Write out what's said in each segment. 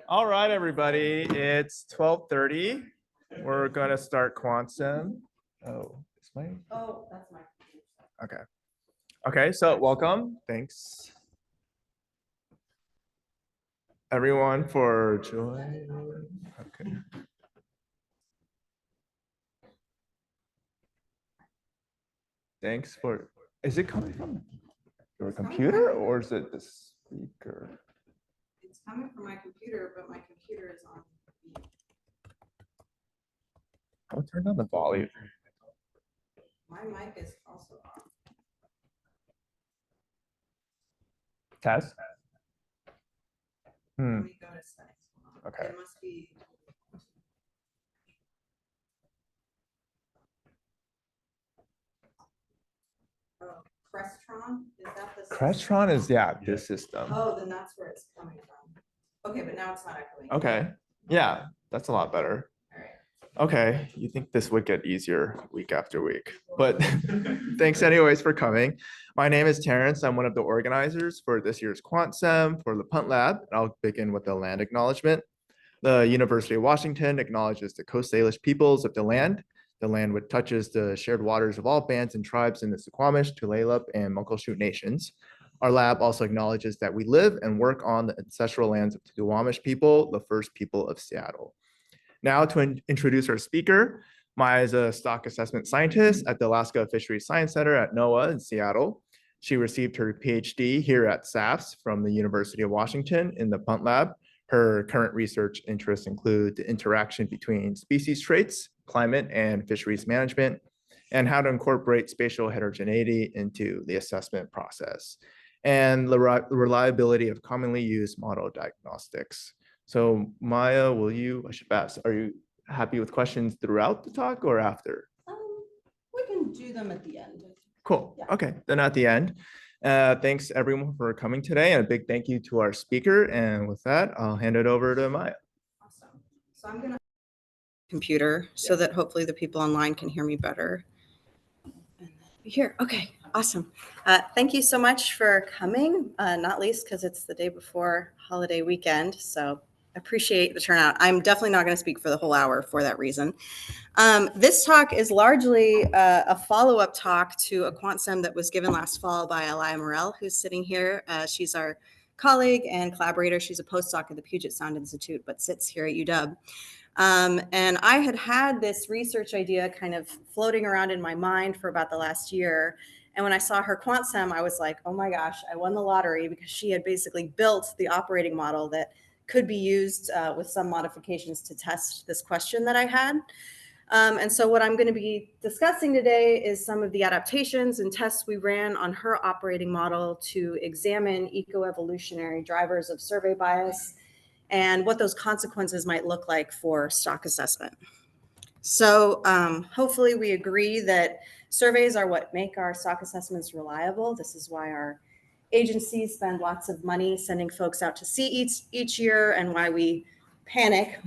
All right, everybody, it's 12:30. We're gonna start Quantum. Oh, is my, Oh, that's my. okay. Okay, so welcome. Thanks, everyone, for joining. Okay. Thanks for, is it coming from your computer or is it the speaker? It's coming from my computer, but my computer is on. I'll turn down the volume. My mic is also on. Test? Let me go to settings. Okay. It must be. Oh, Crestron, is that the? Crestron is, yeah, this system. Oh, then that's where it's coming from. Okay, but now it's not echoing. Okay, yeah, that's a lot better. All right. Okay, you think this would get easier week after week, but thanks anyways for coming. My name is Terrence. I'm one of the organizers for this year's QuantSem for the Punt Lab. I'll begin with the land acknowledgement. The University of Washington acknowledges the Coast Salish peoples of the land which touches the shared waters of all bands and tribes in the Suquamish, Tulalip, and Muckleshoot nations. Our lab also acknowledges that we live and work on the ancestral lands of the Duwamish people, the first people of Seattle. Now to introduce our speaker, Maia is a stock assessment scientist at the Alaska Fisheries Science Center at NOAA in Seattle. She received her PhD here at SAFS from the University of Washington in the Punt Lab. Her current research interests include the interaction between species traits, climate, and fisheries management, and how to incorporate spatial heterogeneity into the assessment process, and the reliability of commonly used model diagnostics. So Maia, I should ask, are you happy with questions throughout the talk or after? We can do them at the end. Cool. Yeah. Okay, then at the end. Thanks everyone for coming today, and a big thank you to our speaker. And with that, I'll hand it over to Maia. Awesome. So I'm gonna computer so that hopefully the people online can hear me better. Here, okay, awesome. Thank you so much for coming, not least because it's the day before holiday weekend. So appreciate the turnout. I'm definitely not going to speak for the whole hour for that reason. This talk is largely a follow-up talk to a QuantSem that was given last fall by Elia Morel, who's sitting here. She's our colleague and collaborator. She's a postdoc at the Puget Sound Institute, but sits here at UW. And I had this research idea kind of floating around in my mind for about the last year. And when I saw her QuantSem, I was like, oh my gosh, I won the lottery, because she had basically built the operating model that could be used with some modifications to test this question that I had. And so what I'm going to be discussing today is some of the adaptations and tests we ran on her operating model to examine eco-evolutionary drivers of survey bias and what those consequences might look like for stock assessment. So hopefully we agree that surveys are what make our stock assessments reliable. This is why our agencies spend lots of money sending folks out to sea each year, and why we panic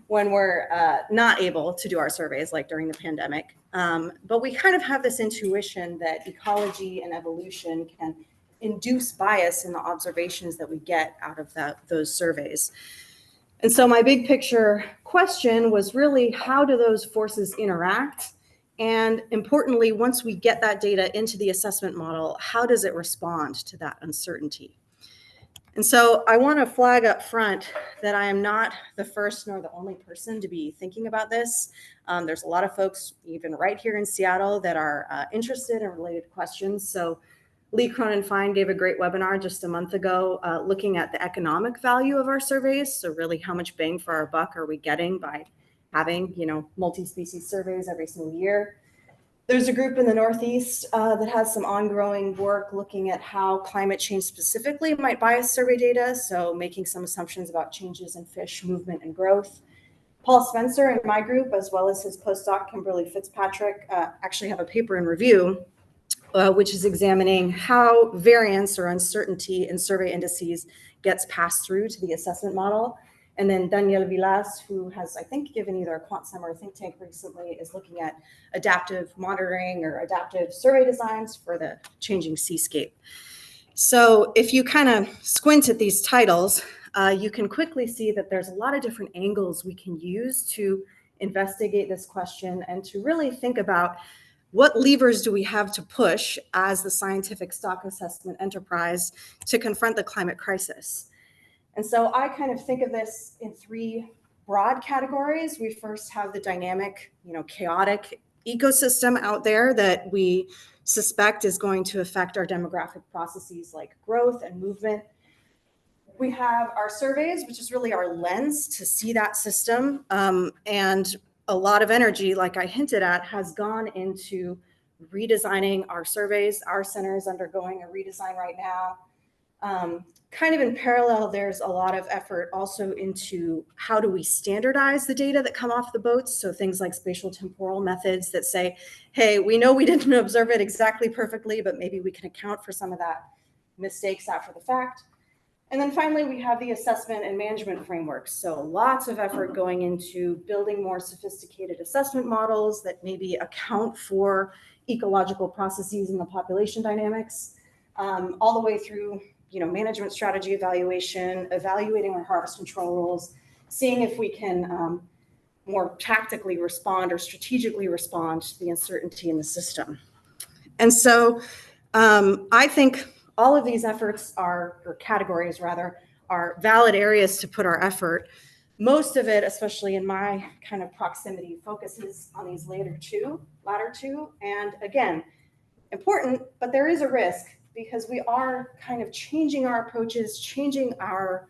when we're not able to do our surveys, like during the pandemic. But we kind of have this intuition that ecology and evolution can induce bias in the observations that we get out of those surveys. And so my big picture question was really, how do those forces interact? And importantly, once we get that data into the assessment model, how does it respond to that uncertainty? And so I want to flag up front that I am not the first nor the only person to be thinking about this. There's a lot of folks, even right here in Seattle, that are interested in related questions. So Lee Cronin-Fine gave a great webinar just a month ago looking at the economic value of our surveys. So really, how much bang for our buck are we getting by having, multi-species surveys every single year? There's a group in the Northeast that has some ongoing work looking at how climate change specifically might bias survey data, so making some assumptions about changes in fish movement and growth. Paul Spencer and my group, as well as his postdoc Kimberly Fitzpatrick, actually have a paper in review, which is examining how variance or uncertainty in survey indices gets passed through to the assessment model. And then Daniel Vilas, who has, I think, given either a QuantSem or a think tank recently, is looking at adaptive monitoring or adaptive survey designs for the changing seascape. So if you kind of squint at these titles, you can quickly see that there's a lot of different angles we can use to investigate this question and to really think about what levers do we have to push as the scientific stock assessment enterprise to confront the climate crisis. And so I kind of think of this in three broad categories. We first have the dynamic, chaotic ecosystem out there that we suspect is going to affect our demographic processes like growth and movement. We have our surveys, which is really our lens to see that system. And a lot of energy, like I hinted at, has gone into redesigning our surveys. Our center is undergoing a redesign right now. Kind of in parallel, there's a lot of effort also into how do we standardize the data that come off the boats. So things like spatial temporal methods that say, hey, we know we didn't observe it exactly perfectly, but maybe we can account for some of that mistakes after the fact. And then finally, we have the assessment and management frameworks. So lots of effort going into building more sophisticated assessment models that maybe account for ecological processes and the population dynamics, all the way through management strategy evaluation, evaluating our harvest control rules, seeing if we can more tactically respond or strategically respond to the uncertainty in the system. And so I think all of these efforts or categories rather, are valid areas to put our effort. Most of it, especially in my kind of proximity, focuses on these latter two. And again, important, but there is a risk because we are kind of changing our approaches, changing our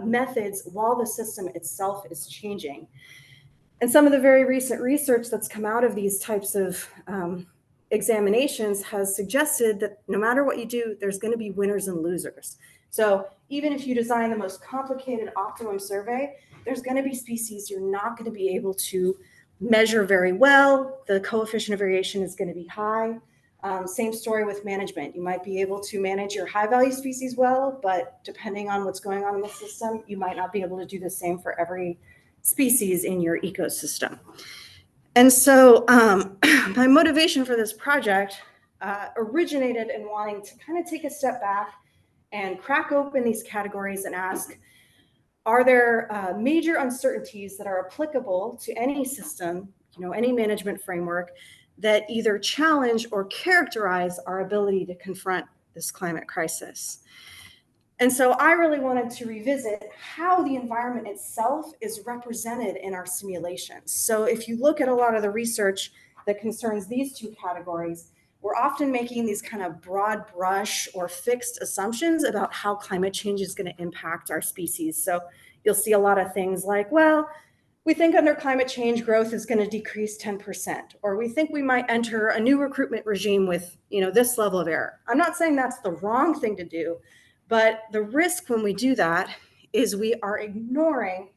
methods while the system itself is changing. And some of the very recent research that's come out of these types of examinations has suggested that no matter what you do, there's going to be winners and losers. So even if you design the most complicated optimum survey, there's going to be species you're not going to be able to measure very well. The coefficient of variation is going to be high. Same story with management. You might be able to manage your high value species well, but depending on what's going on in the system, you might not be able to do the same for every species in your ecosystem. And so my motivation for this project originated in wanting to kind of take a step back and crack open these categories and ask, are there major uncertainties that are applicable to any system, any management framework that either challenge or characterize our ability to confront this climate crisis? And so I really wanted to revisit how the environment itself is represented in our simulations. So if you look at a lot of the research that concerns these two categories, we're often making these kind of broad brush or fixed assumptions about how climate change is going to impact our species. So you'll see a lot of things like, well, we think under climate change growth is going to decrease 10%, or we think we might enter a new recruitment regime with this level of error. I'm not saying that's the wrong thing to do, but the risk when we do that is we are ignoring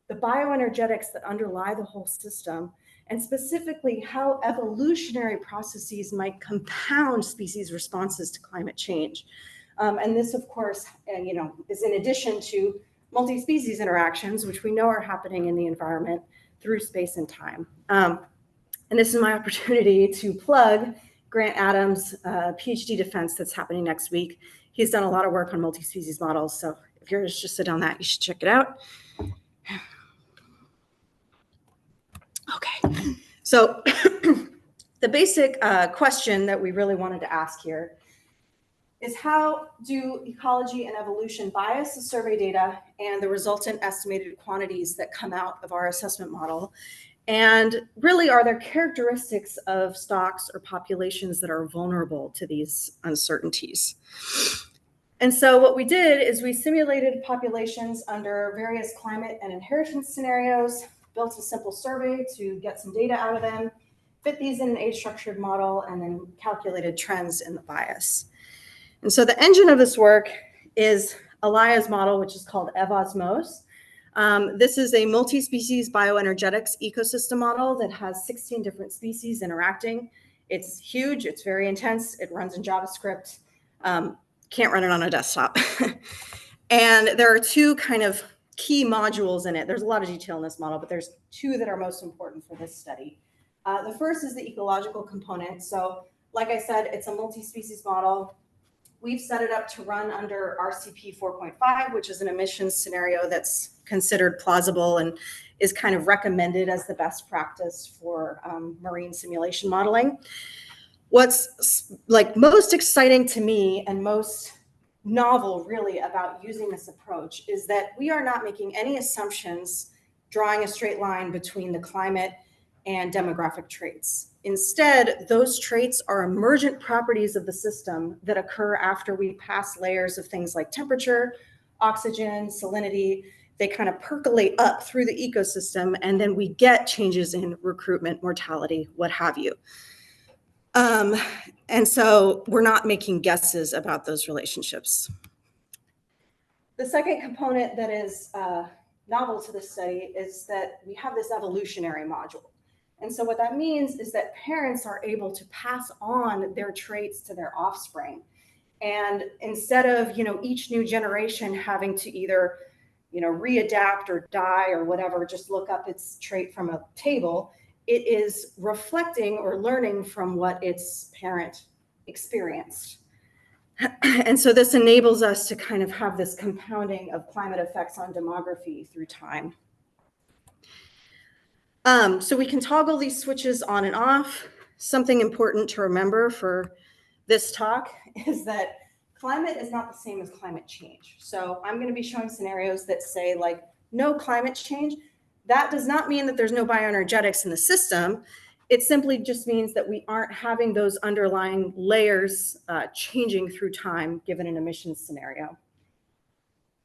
the bioenergetics that underlie the whole system, and specifically how evolutionary processes might compound species responses to climate change. And this, of course, is in addition to multi-species interactions, which we know are happening in the environment through space and time. And this is my opportunity to plug Grant Adams' PhD defense that's happening next week. He's done a lot of work on multi-species models. So if you're interested on that, you should check it out. Okay, so the basic question that we really wanted to ask here is, how do ecology and evolution bias the survey data and the resultant estimated quantities that come out of our assessment model? And really, are there characteristics of stocks or populations that are vulnerable to these uncertainties? And so what we did is we simulated populations under various climate and inheritance scenarios, built a simple survey to get some data out of them, fit these in an age-structured model, and then calculated trends in the bias. And so the engine of this work is Elia's model, which is called Evosmos. This is a multi-species bioenergetics ecosystem model that has 16 different species interacting. It's huge, it's very intense, it runs in JavaScript, can't run it on a desktop. And there are two kind of key modules in it. There's a lot of detail in this model, but there's two that are most important for this study. The first is the ecological component. So like I said, it's a multi-species model. We've set it up to run under RCP 4.5, which is an emissions scenario that's considered plausible and is kind of recommended as the best practice for marine simulation modeling. What's like most exciting to me and most novel really about using this approach is that we are not making any assumptions drawing a straight line between the climate and demographic traits. Instead, those traits are emergent properties of the system that occur after we pass layers of things like temperature, oxygen, salinity. They kind of percolate up through the ecosystem, and then we get changes in recruitment, mortality, what have you. And so we're not making guesses about those relationships. The second component that is novel to this study is that we have this evolutionary module. And so what that means is that parents are able to pass on their traits to their offspring. And instead of, each new generation having to either, readapt or die or whatever, just look up its trait from a table, it is reflecting or learning from what its parent experienced. And so this enables us to kind of have this compounding of climate effects on demography through time. So we can toggle these switches on and off. Something important to remember for this talk is that climate is not the same as climate change. So I'm going to be showing scenarios that say like no climate change. That does not mean that there's no bioenergetics in the system. It simply just means that we aren't having those underlying layers changing through time given an emissions scenario.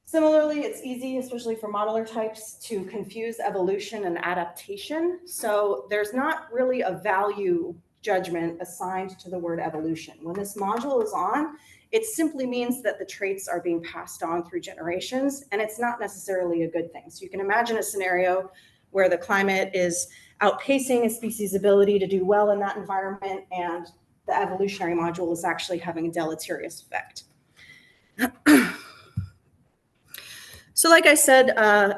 Similarly, it's easy, especially for modeler types, to confuse evolution and adaptation. So there's not really a value judgment assigned to the word evolution. When this module is on, it simply means that the traits are being passed on through generations, and it's not necessarily a good thing. So you can imagine a scenario where the climate is outpacing a species' ability to do well in that environment, and the evolutionary module is actually having a deleterious effect. So like I said,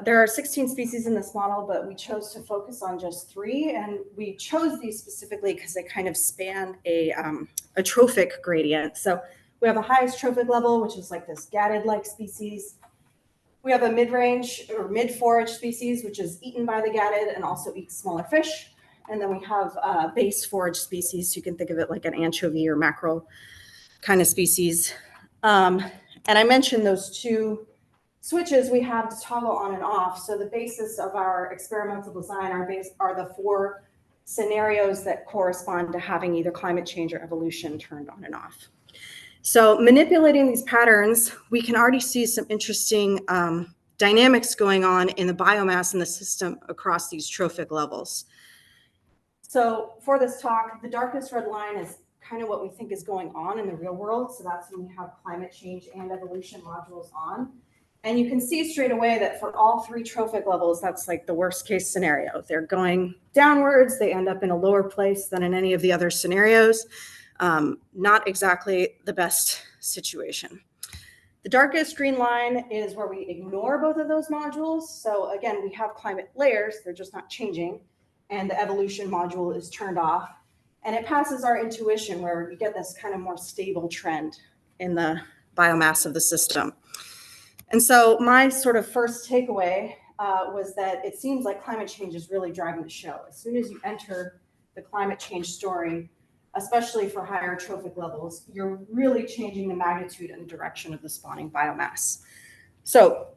there are 16 species in this model, but we chose to focus on just 3. And we chose these specifically because they kind of span a trophic gradient. So we have the highest trophic level, which is like this gatid-like species. We have a mid-range or mid-forage species, which is eaten by the gatid and also eats smaller fish. And then we have base forage species. You can think of it like an anchovy or mackerel kind of species. And I mentioned those 2 switches we have to toggle on and off. So the basis of our experimental design are the 4 scenarios that correspond to having either climate change or evolution turned on and off. So manipulating these patterns, we can already see some interesting dynamics going on in the biomass in the system across these trophic levels. So for this talk, the darkest red line is kind of what we think is going on in the real world. So that's when we have climate change and evolution modules on. And you can see straight away that for all 3 trophic levels, that's like the worst case scenario. They're going downwards. They end up in a lower place than in any of the other scenarios. Not exactly the best situation. The darkest green line is where we ignore both of those modules. So again, we have climate layers. They're just not changing. And the evolution module is turned off. And it passes our intuition where we get this kind of more stable trend in the biomass of the system. And so my sort of first takeaway was that it seems like climate change is really driving the show. As soon as you enter the climate change story, especially for higher trophic levels, you're really changing the magnitude and direction of the spawning biomass. So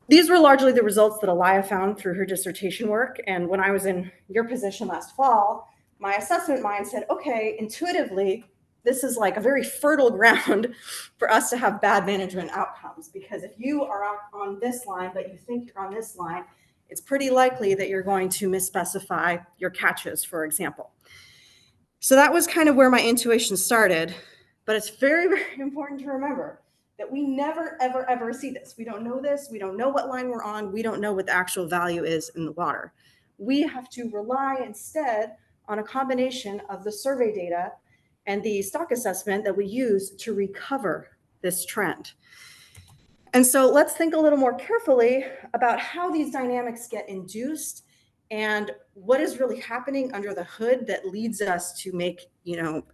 these were largely the results that Alaya found through her dissertation work. And when I was in your position last fall, my assessment mind said, okay, intuitively, this is like a very fertile ground for us to have bad management outcomes, because if you are on this line, but you think you're on this line, it's pretty likely that you're going to misspecify your catches, for example. So that was kind of where my intuition started, but it's very, very important to remember that we never, ever, ever see this. We don't know this. We don't know what line we're on. We don't know what the actual value is in the water. We have to rely instead on a combination of the survey data and the stock assessment that we use to recover this trend. And so let's think a little more carefully about how these dynamics get induced and what is really happening under the hood that leads us to make,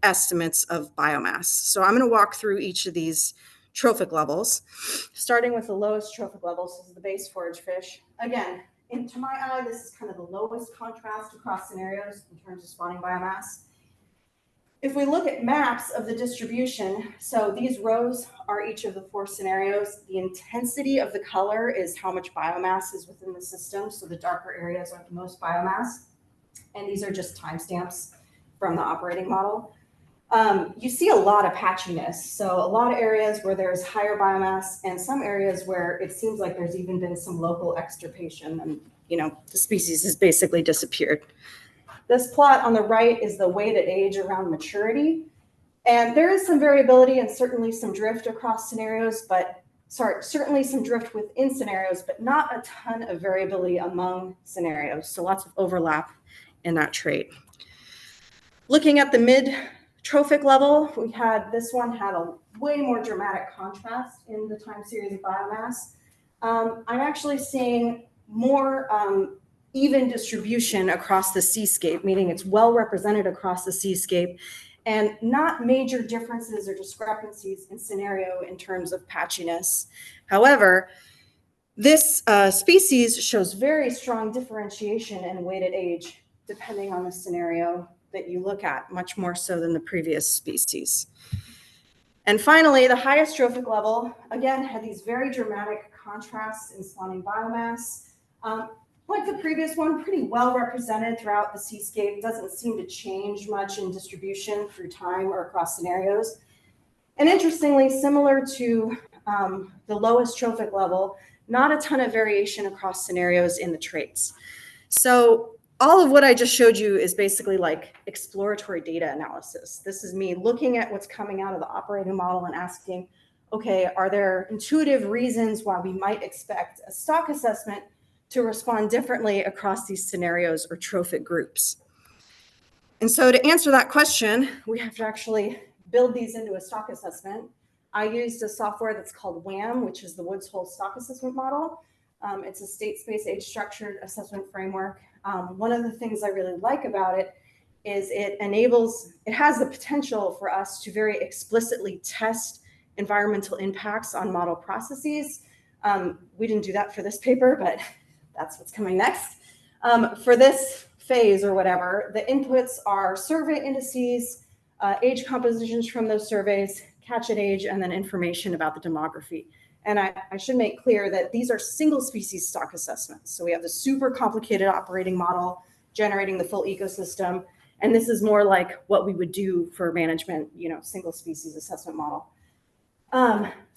estimates of biomass. So I'm going to walk through each of these trophic levels, starting with the lowest trophic level, so this is the base forage fish. Again, to my eye, this is kind of the lowest contrast across scenarios in terms of spawning biomass. If we look at maps of the distribution, so these rows are each of the 4 scenarios. The intensity of the color is how much biomass is within the system. So the darker areas are the most biomass. And these are just timestamps from the operating model. You see a lot of patchiness. So a lot of areas where there's higher biomass and some areas where it seems like there's even been some local extirpation and, the species has basically disappeared. This plot on the right is the weighted age around maturity. And there is some variability and certainly some drift across scenarios, certainly some drift within scenarios, but not a ton of variability among scenarios. So lots of overlap in that trait. Looking at the mid-trophic level, this one had a way more dramatic contrast in the time series of biomass. I'm actually seeing more even distribution across the seascape, meaning it's well represented across the seascape, and not major differences or discrepancies in scenario in terms of patchiness. However, this species shows very strong differentiation in weighted age, depending on the scenario that you look at, much more so than the previous species. And finally, the highest trophic level, again, had these very dramatic contrasts in spawning biomass. Like the previous one, pretty well represented throughout the seascape. Doesn't seem to change much in distribution through time or across scenarios. And interestingly, similar to the lowest trophic level, not a ton of variation across scenarios in the traits. So all of what I just showed you is basically like exploratory data analysis. This is me looking at what's coming out of the operating model and asking, okay, are there intuitive reasons why we might expect a stock assessment to respond differently across these scenarios or trophic groups? And so to answer that question, we have to actually build these into a stock assessment. I used a software that's called WAM, which is the Woods Hole Stock Assessment Model. It's a state space age structured assessment framework. One of the things I really like about it is it has the potential for us to very explicitly test environmental impacts on model processes. We didn't do that for this paper, but that's what's coming next. For this phase or whatever, the inputs are survey indices, age compositions from those surveys, catch at age, and then information about the demography. And I should make clear that these are single species stock assessments. So we have the super complicated operating model generating the full ecosystem. And this is more like what we would do for management, single species assessment model.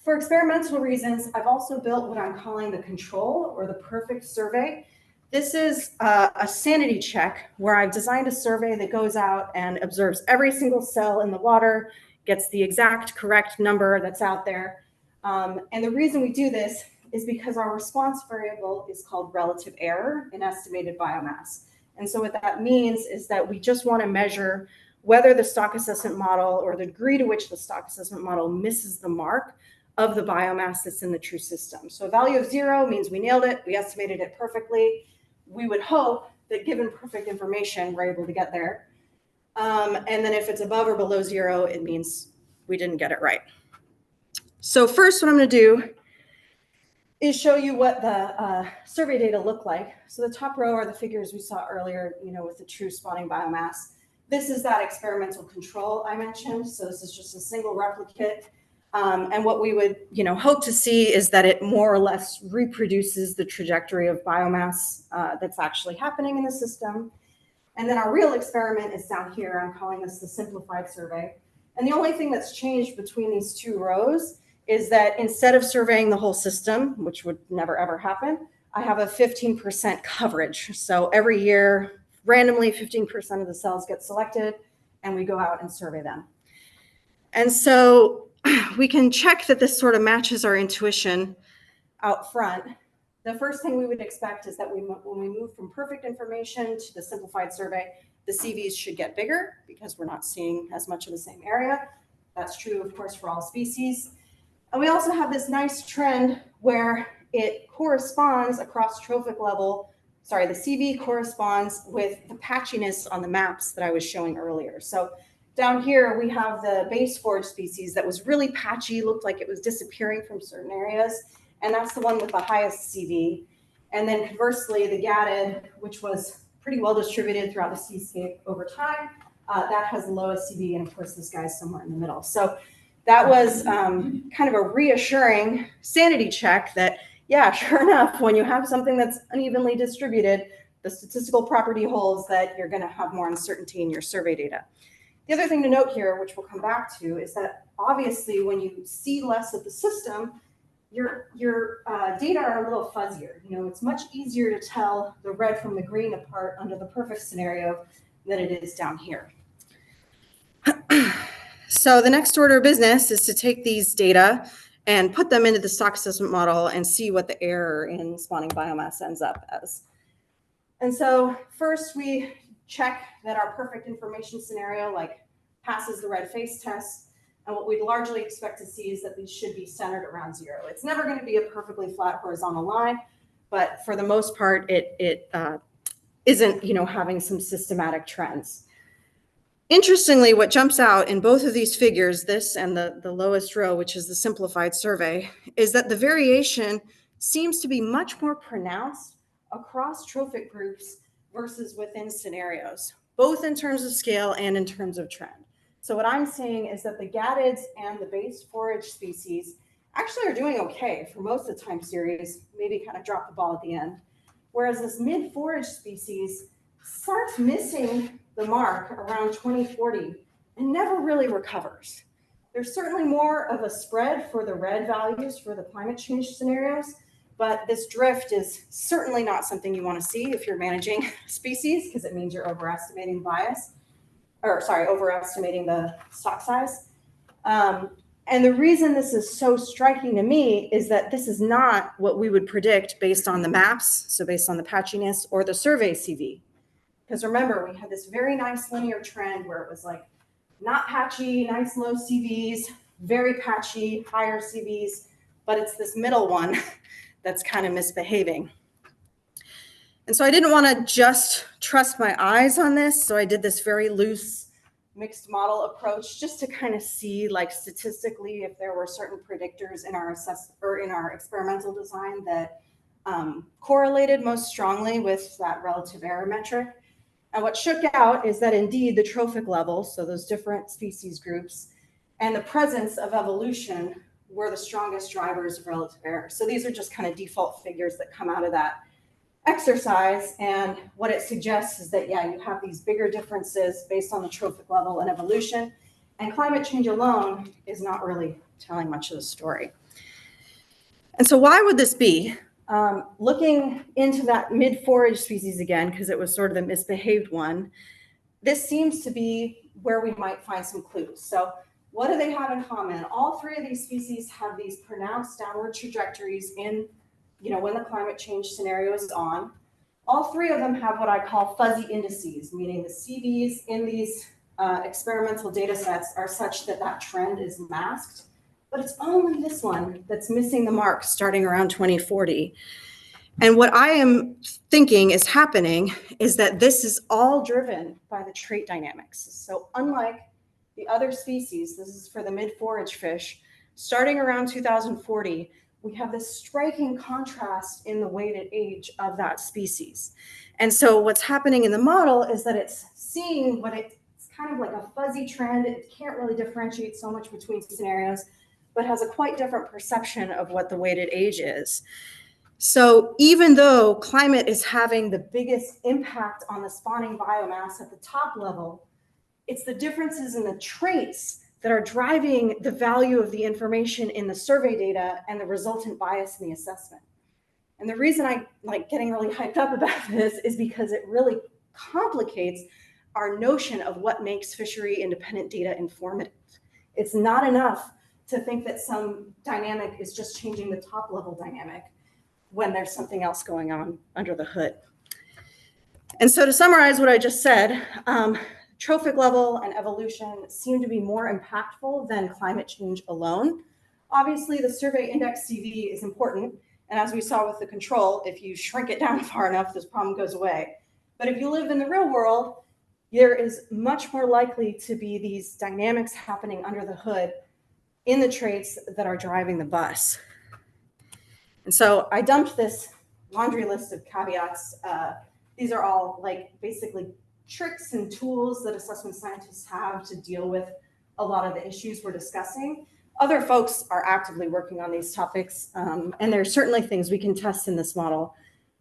For experimental reasons, I've also built what I'm calling the control or the perfect survey. This is a sanity check where I've designed a survey that goes out and observes every single cell in the water, gets the exact correct number that's out there. And the reason we do this is because our response variable is called relative error in estimated biomass. And so what that means is that we just want to measure whether the stock assessment model or the degree to which the stock assessment model misses the mark of the biomass that's in the true system. So a value of 0 means we nailed it, we estimated it perfectly. We would hope that given perfect information, we're able to get there. And then if it's above or below 0, it means we didn't get it right. So first, what I'm going to do is show you what the survey data look like. So the top row are the figures we saw earlier, with the true spawning biomass. This is that experimental control I mentioned. So this is just a single replicate. And what we would, hope to see is that it more or less reproduces the trajectory of biomass that's actually happening in the system. And then our real experiment is down here. I'm calling this the simplified survey. And the only thing that's changed between these two rows is that instead of surveying the whole system, which would never ever happen, I have a 15% coverage. So every year, randomly 15% of the cells get selected and we go out and survey them. And so we can check that this sort of matches our intuition out front. The first thing we would expect is that when we move from perfect information to the simplified survey, the CVs should get bigger because we're not seeing as much of the same area. That's true, of course, for all species. And we also have this nice trend where it corresponds across trophic level the CV corresponds with the patchiness on the maps that I was showing earlier. So down here, we have the base forage species that was really patchy, looked like it was disappearing from certain areas. And that's the one with the highest CV. And then conversely, the gatted, which was pretty well distributed throughout the seascape over time, that has the lowest CV. And of course, this guy's somewhere in the middle. So that was kind of a reassuring sanity check that, yeah, sure enough, when you have something that's unevenly distributed, the statistical property holds that you're going to have more uncertainty in your survey data. The other thing to note here, which we'll come back to, is that obviously when you see less of the system, your data are a little fuzzier. You know, it's much easier to tell the red from the green apart under the perfect scenario than it is down here. So the next order of business is to take these data and put them into the stock assessment model and see what the error in spawning biomass ends up as. And so first we check that our perfect information scenario like passes the red face test. And what we'd largely expect to see is that these should be centered around 0. It's never going to be a perfectly flat horizontal line, but for the most part, it isn't, you know, having some systematic trends. Interestingly, what jumps out in both of these figures, this and the lowest row, which is the simplified survey, is that the variation seems to be much more pronounced across trophic groups versus within scenarios, both in terms of scale and in terms of trend. So what I'm saying is that the gattids and the base forage species actually are doing okay for most of the time series, maybe kind of drop the ball at the end. Whereas this mid-forage species starts missing the mark around 2040 and never really recovers. There's certainly more of a spread for the red values for the climate change scenarios, but this drift is certainly not something you want to see if you're managing species, because it means you're overestimating bias, or sorry, overestimating the stock size. And the reason this is so striking to me is that this is not what we would predict based on the maps, so based on the patchiness or the survey CV. Because remember, we had this very nice linear trend where it was like not patchy, nice low CVs, very patchy, higher CVs, but it's this middle one that's kind of misbehaving. And so I didn't want to just trust my eyes on this, so I did this very loose mixed model approach just to kind of see, like, statistically if there were certain predictors in our experimental design that correlated most strongly with that relative error metric. And what shook out is that indeed the trophic level, so those different species groups, and the presence of evolution were the strongest drivers of relative error. So these are just kind of default figures that come out of that exercise. And what it suggests is that, yeah, you have these bigger differences based on the trophic level and evolution. And climate change alone is not really telling much of the story. And so why would this be? Looking into that mid-forage species again, because it was sort of the misbehaved one, this seems to be where we might find some clues. So what do they have in common? All three of these species have these pronounced downward trajectories in, you know, when the climate change scenario is on. All three of them have what I call fuzzy indices, meaning the CVs in these experimental data sets are such that that trend is masked. But it's only this one that's missing the mark starting around 2040. And what I am thinking is happening is that this is all driven by the trait dynamics. So unlike the other species, this is for the mid-forage fish, starting around 2040, we have this striking contrast in the weighted age of that species. And so what's happening in the model is that it's seeing what it's kind of like a fuzzy trend. It can't really differentiate so much between scenarios, but has a quite different perception of what the weighted age is. So even though climate is having the biggest impact on the spawning biomass at the top level, it's the differences in the traits that are driving the value of the information in the survey data and the resultant bias in the assessment. And the reason I like getting really hyped up about this is because it really complicates our notion of what makes fishery independent data informative. It's not enough to think that some dynamic is just changing the top level dynamic when there's something else going on under the hood. And so to summarize what I just said, trophic level and evolution seem to be more impactful than climate change alone. Obviously, the survey index CV is important, And as we saw with the control, if you shrink it down far enough, this problem goes away. But if you live in the real world, there is much more likely to be these dynamics happening under the hood in the traits that are driving the bus. And so I dumped this laundry list of caveats. These are all like basically tricks and tools that assessment scientists have to deal with a lot of the issues we're discussing. Other folks are actively working on these topics, and there's certainly things we can test in this model.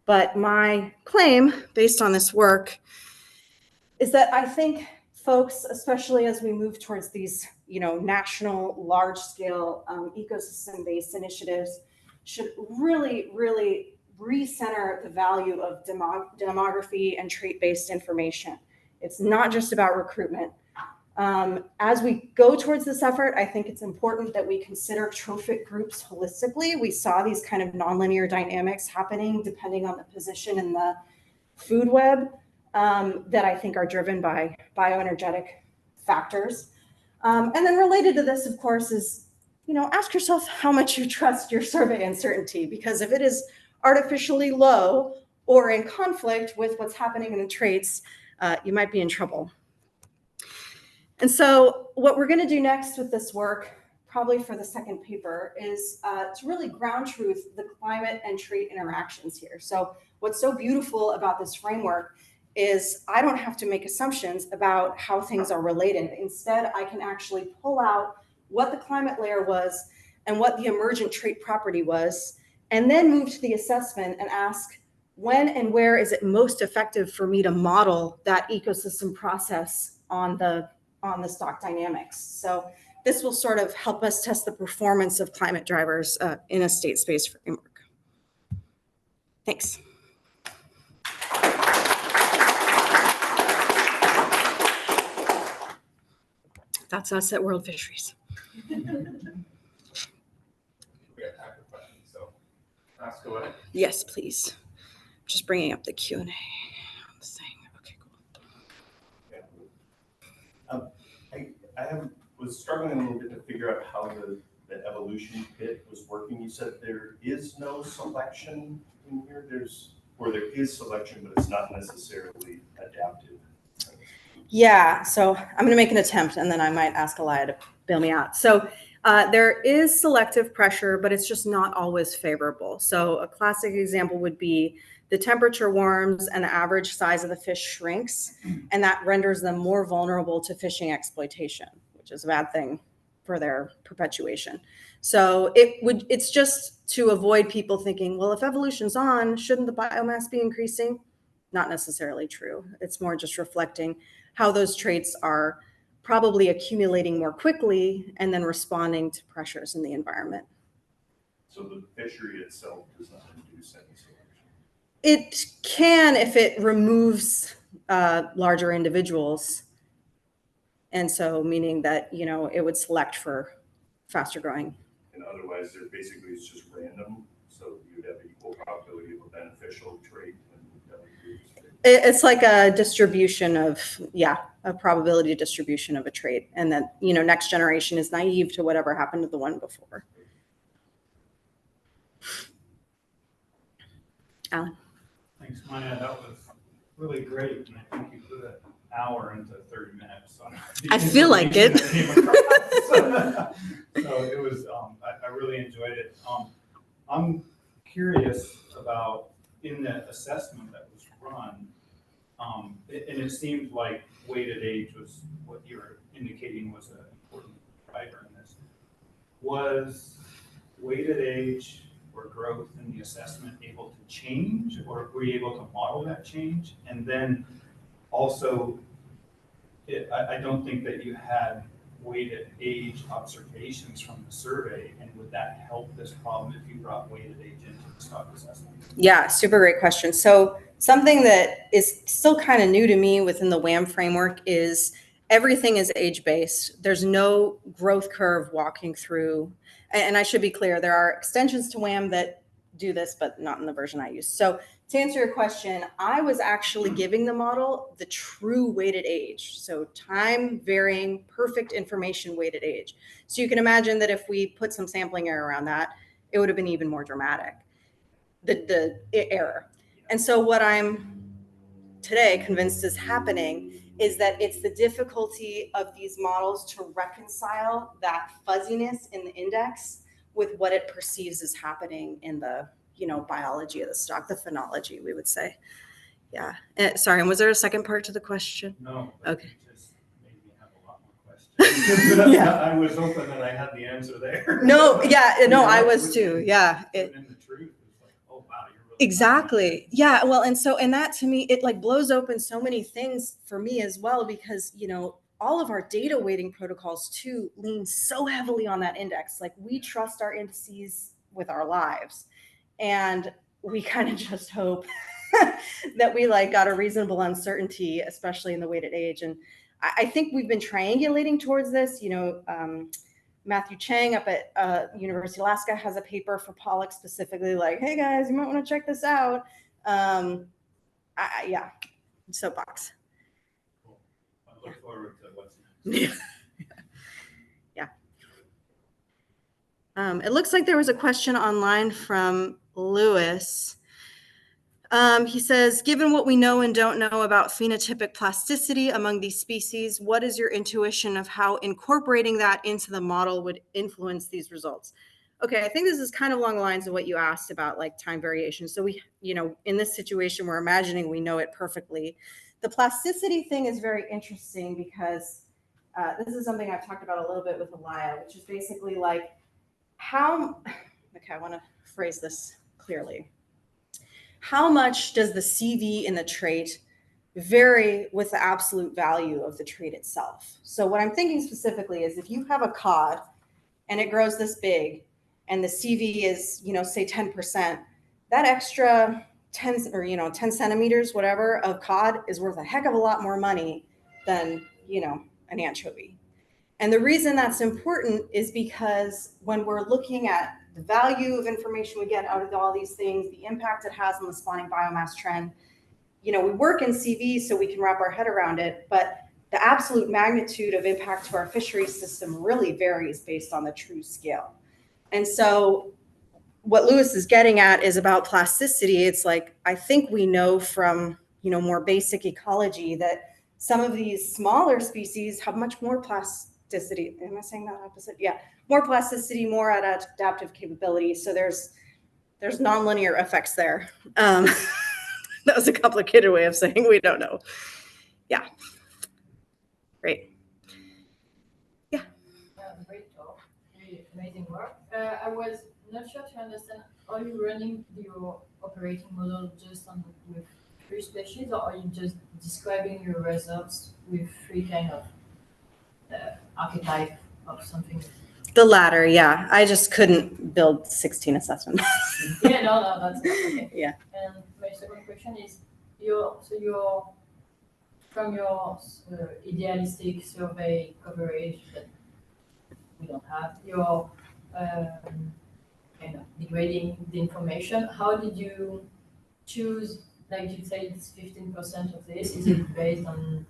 But my claim, based on this work, is that I think folks, especially as we move towards these, national, large-scale ecosystem-based initiatives, should really, really recenter the value of demography and trait-based information. It's not just about recruitment. As we go towards this effort, I think it's important that we consider trophic groups holistically. We saw these kind of nonlinear dynamics happening depending on the position in the food web that I think are driven by bioenergetic factors. And then related to this, of course, is, ask yourself how much you trust your survey uncertainty, because if it is artificially low or in conflict with what's happening in the traits, you might be in trouble. And so what we're going to do next with this work, probably for the second paper, is to really ground truth the climate and trait interactions here. So what's so beautiful about this framework is I don't have to make assumptions about how things are related. Instead, I can actually pull out what the climate layer was and what the emergent trait property was, and then move to the assessment and ask, when and where is it most effective for me to model that ecosystem process on the stock dynamics? So this will sort of help us test the performance of climate drivers in a state space framework. Thanks. That's us at World Fisheries. We have time for questions, so ask away. Yes, please. Just bringing up the Q&A. Okay, cool. I was struggling a little bit to figure out how the evolution bit was working. You said there is no selection in here. There is selection, but it's not necessarily adaptive. Yeah, so I'm going to make an attempt, and then I might ask Elia to bail me out. So there is selective pressure, but it's just not always favorable. So a classic example would be the temperature warms and the average size of the fish shrinks, and that renders them more vulnerable to fishing exploitation, which is a bad thing for their perpetuation. So it's just to avoid people thinking, well, if evolution's on, shouldn't the biomass be increasing? Not necessarily true. It's more just reflecting how those traits are probably accumulating more quickly and then responding to pressures in the environment. So the fishery itself does not induce any selection? It can if it removes larger individuals. And so meaning that, it would select for faster growing. And otherwise, it's just random. So you'd have equal probability of a beneficial trait. It's like a distribution of, a probability distribution of a trait. And then, next generation is naive to whatever happened to the one before. Alan. Thanks, Maya. That was really great. And I think you put an hour into 30 minutes. I feel like it. So it was, I really enjoyed it. I'm curious about in the assessment that was run, and it seemed like weighted age was what you were indicating was an important driver in this. Was weighted age or growth in the assessment able to change, or were you able to model that change? And then also, I don't think that you had weighted age observations from the survey, and would that help this problem if you brought weighted age into the stock assessment? Yeah, super great question. So something that is still kind of new to me within the WAM framework is everything is age-based. There's no growth curve walking through. And I should be clear, there are extensions to WAM that do this, but not in the version I use. So to answer your question, I was actually giving the model the true weighted age. So time varying, perfect information weighted age. So you can imagine that if we put some sampling error around that, it would have been even more dramatic. error. And so what I'm today convinced is happening is that it's the difficulty of these models to reconcile that fuzziness in the index with what it perceives is happening in the, biology of the stock, the phenology, we would say. Yeah. Sorry, and was there a second part to the question? No. But Okay. it just made me have a lot more questions. Yeah. I was hoping that I had the answer there. No, yeah, no, I was Putting too. in- Yeah. putting in the truth is like, oh, wow, you're really. Exactly. Yeah. Well, and that to me, it like blows open so many things for me as well, because, all of our data weighting protocols too lean so heavily on that index. Like we trust our indices with our lives, and we kind of just hope that we like got a reasonable uncertainty, especially in the weighted age. And I think we've been triangulating towards this, Matthew Chang up at University of Alaska has a paper for pollock specifically, like, hey guys, you might want to check this out. Yeah, soapbox. Cool. I look forward to what's next. Yeah. It looks like there was a question online from Lewis. He says, given what we know and don't know about phenotypic plasticity among these species, what is your intuition of how incorporating that into the model would influence these results? Okay, I think this is kind of along the lines of what you asked about like time variation. So we, in this situation, we're imagining we know it perfectly. The plasticity thing is very interesting because this is something I've talked about a little bit with Elia, which is basically like okay, I want to phrase this clearly. How much does the CV in the trait vary with the absolute value of the trait itself? So what I'm thinking specifically is if you have a cod and it grows this big and the CV is, say 10%, that extra 10 or, 10 centimeters, whatever, of cod is worth a heck of a lot more money than, an anchovy. And the reason that's important is because when we're looking at the value of information we get out of all these things, the impact it has on the spawning biomass trend, we work in CV so we can wrap our head around it, but the absolute magnitude of impact to our fisheries system really varies based on the true scale. And so what Lewis is getting at is about plasticity. It's like, I think we know from, more basic ecology that some of these smaller species have much more plasticity. Am I saying that opposite? Yeah, more plasticity, more adaptive capability. So there's nonlinear effects there. That was a complicated way of saying we don't know. Yeah. Great. Yeah. Great talk. Really amazing work. I was not sure to understand, are you running your operating model just with 3 species, or are you just describing your results with 3 kind of archetype of something? The latter, yeah. I just couldn't build 16 assessment models. Yeah, no, that's okay. Yeah. And my second question is, from your idealistic survey coverage that we don't have, you're kind of degrading the information. How did you choose, like you say, it's 15% of this? Is it based on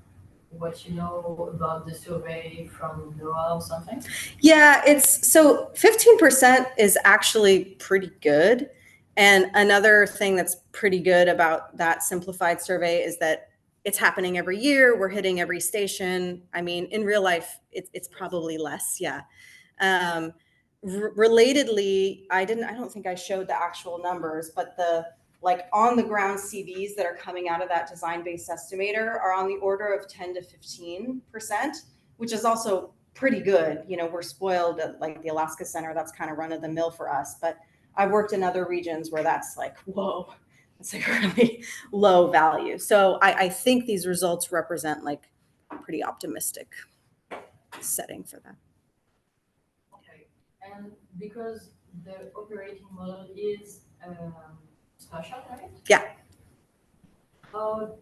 what you know about the survey from NOAA or something? Yeah, so 15% is actually pretty good. And another thing that's pretty good about that simplified survey is that it's happening every year. We're hitting every station. I mean, in real life, it's probably less. Yeah. Relatedly, I don't think I showed the actual numbers, but the like on the ground CVs that are coming out of that design-based estimator are on the order of 10 to 15%, which is also pretty good. We're spoiled at like the Alaska Center. That's kind of run of the mill for us. But I've worked in other regions where that's like, whoa, it's like really low value. So I think these results represent like a pretty optimistic setting for that. Okay. And because the operating model is special, right? Yeah. So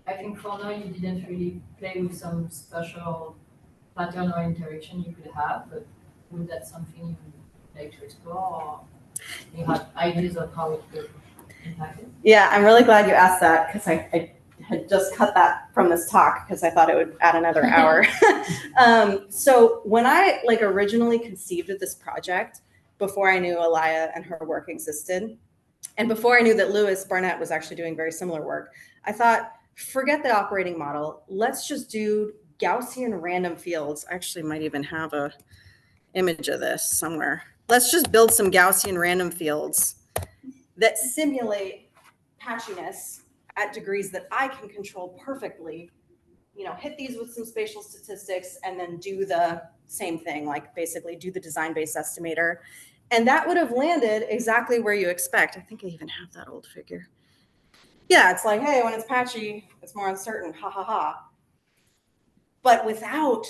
I think for now you didn't really play with some special pattern or interaction you could have, but would that something you would like to explore, or you have ideas of how it could impact it? Yeah, I'm really glad you asked that because I had just cut that from this talk because I thought it would add another hour. So when I originally conceived of this project, before I knew Elia and her work existed. And before I knew that Lewis Barnett was actually doing very similar work, I thought, forget the operating model. Let's just do Gaussian random fields. I actually might even have a image of this somewhere. Let's just build some Gaussian random fields that simulate patchiness at degrees that I can control perfectly, hit these with some spatial statistics and then do the same thing, like basically do the design-based estimator. And that would have landed exactly where you expect. I think I even have that old figure. Yeah, it's like, hey, when it's patchy, it's more uncertain, ha ha ha. But without,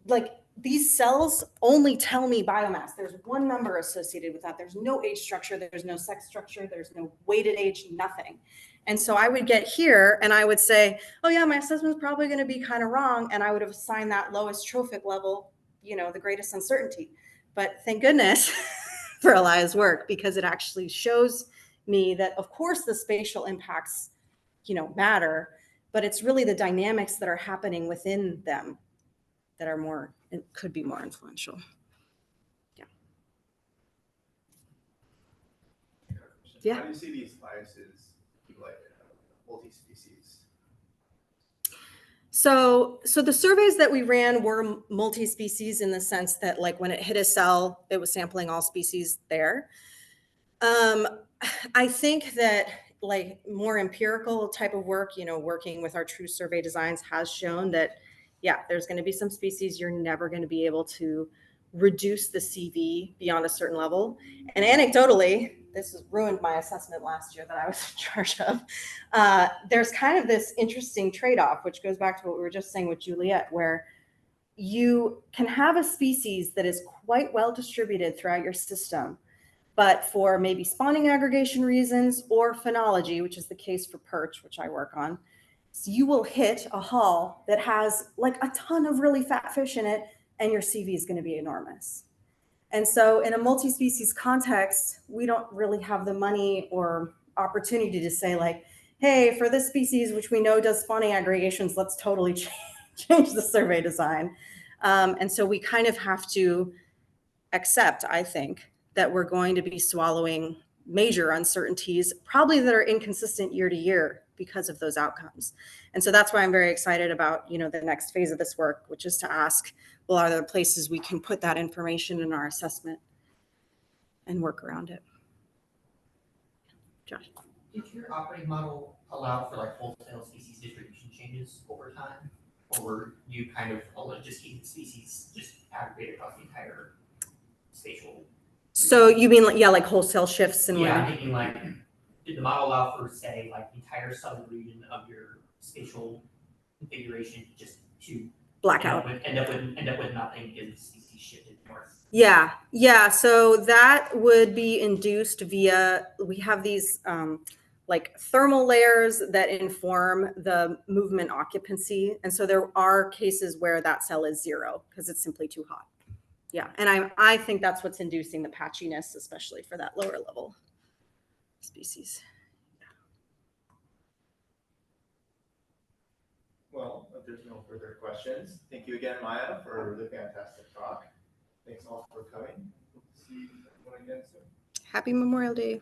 like, these cells only tell me biomass. There's one number associated with that. There's no age structure, there's no sex structure, there's no weighted age, nothing. And so I would get here and I would say, oh yeah, my assessment is probably going to be kind of wrong. And I would have assigned that lowest trophic level, the greatest uncertainty. But thank goodness for Elia's work, because it actually shows me that, of course, the spatial impacts, matter, but it's really the dynamics that are happening within them that are could be more influential. Yeah. How do you see these biases, like multi-species? So the surveys that we ran were multi-species in the sense that, like, when it hit a cell, it was sampling all species there. I think that, like, more empirical type of work, working with our true survey designs has shown that, yeah, there's going to be some species you're never going to be able to reduce the CV beyond a certain level. And anecdotally, this has ruined my assessment last year that I was in charge of. There's kind of this interesting trade-off, which goes back to what we were just saying with Juliet, where you can have a species that is quite well distributed throughout your system, but for maybe spawning aggregation reasons or phenology, which is the case for perch, which I work on, so you will hit a hull that has like a ton of really fat fish in it, and your CV is going to be enormous. And so in a multi-species context, we don't really have the money or opportunity to say, like, hey, for this species, which we know does spawning aggregations, let's totally change the survey design. And so we kind of have to accept, I think, that we're going to be swallowing major uncertainties, probably that are inconsistent year to year because of those outcomes. And so that's why I'm very excited about, the next phase of this work, which is to ask, well, are there places we can put that information in our assessment and work around it? Josh. Did your operating model allow for like wholesale species distribution changes over time? Or were you kind of just keeping species just aggregated across the entire spatial? So you mean, like wholesale shifts and yeah, I'm thinking like, did the model allow for, say, like the entire southern region of your spatial configuration just to blackout? End up with nothing because the species shifted north? Yeah. So that would be induced via, we have these like thermal layers that inform the movement occupancy. And so there are cases where that cell is zero because it's simply too hot. Yeah, and I think that's what's inducing the patchiness, especially for that lower level species. Well, if there's no further questions, thank you again, Maia, for the fantastic talk. Thanks all for coming. Hope to see everyone again soon. Happy Memorial Day.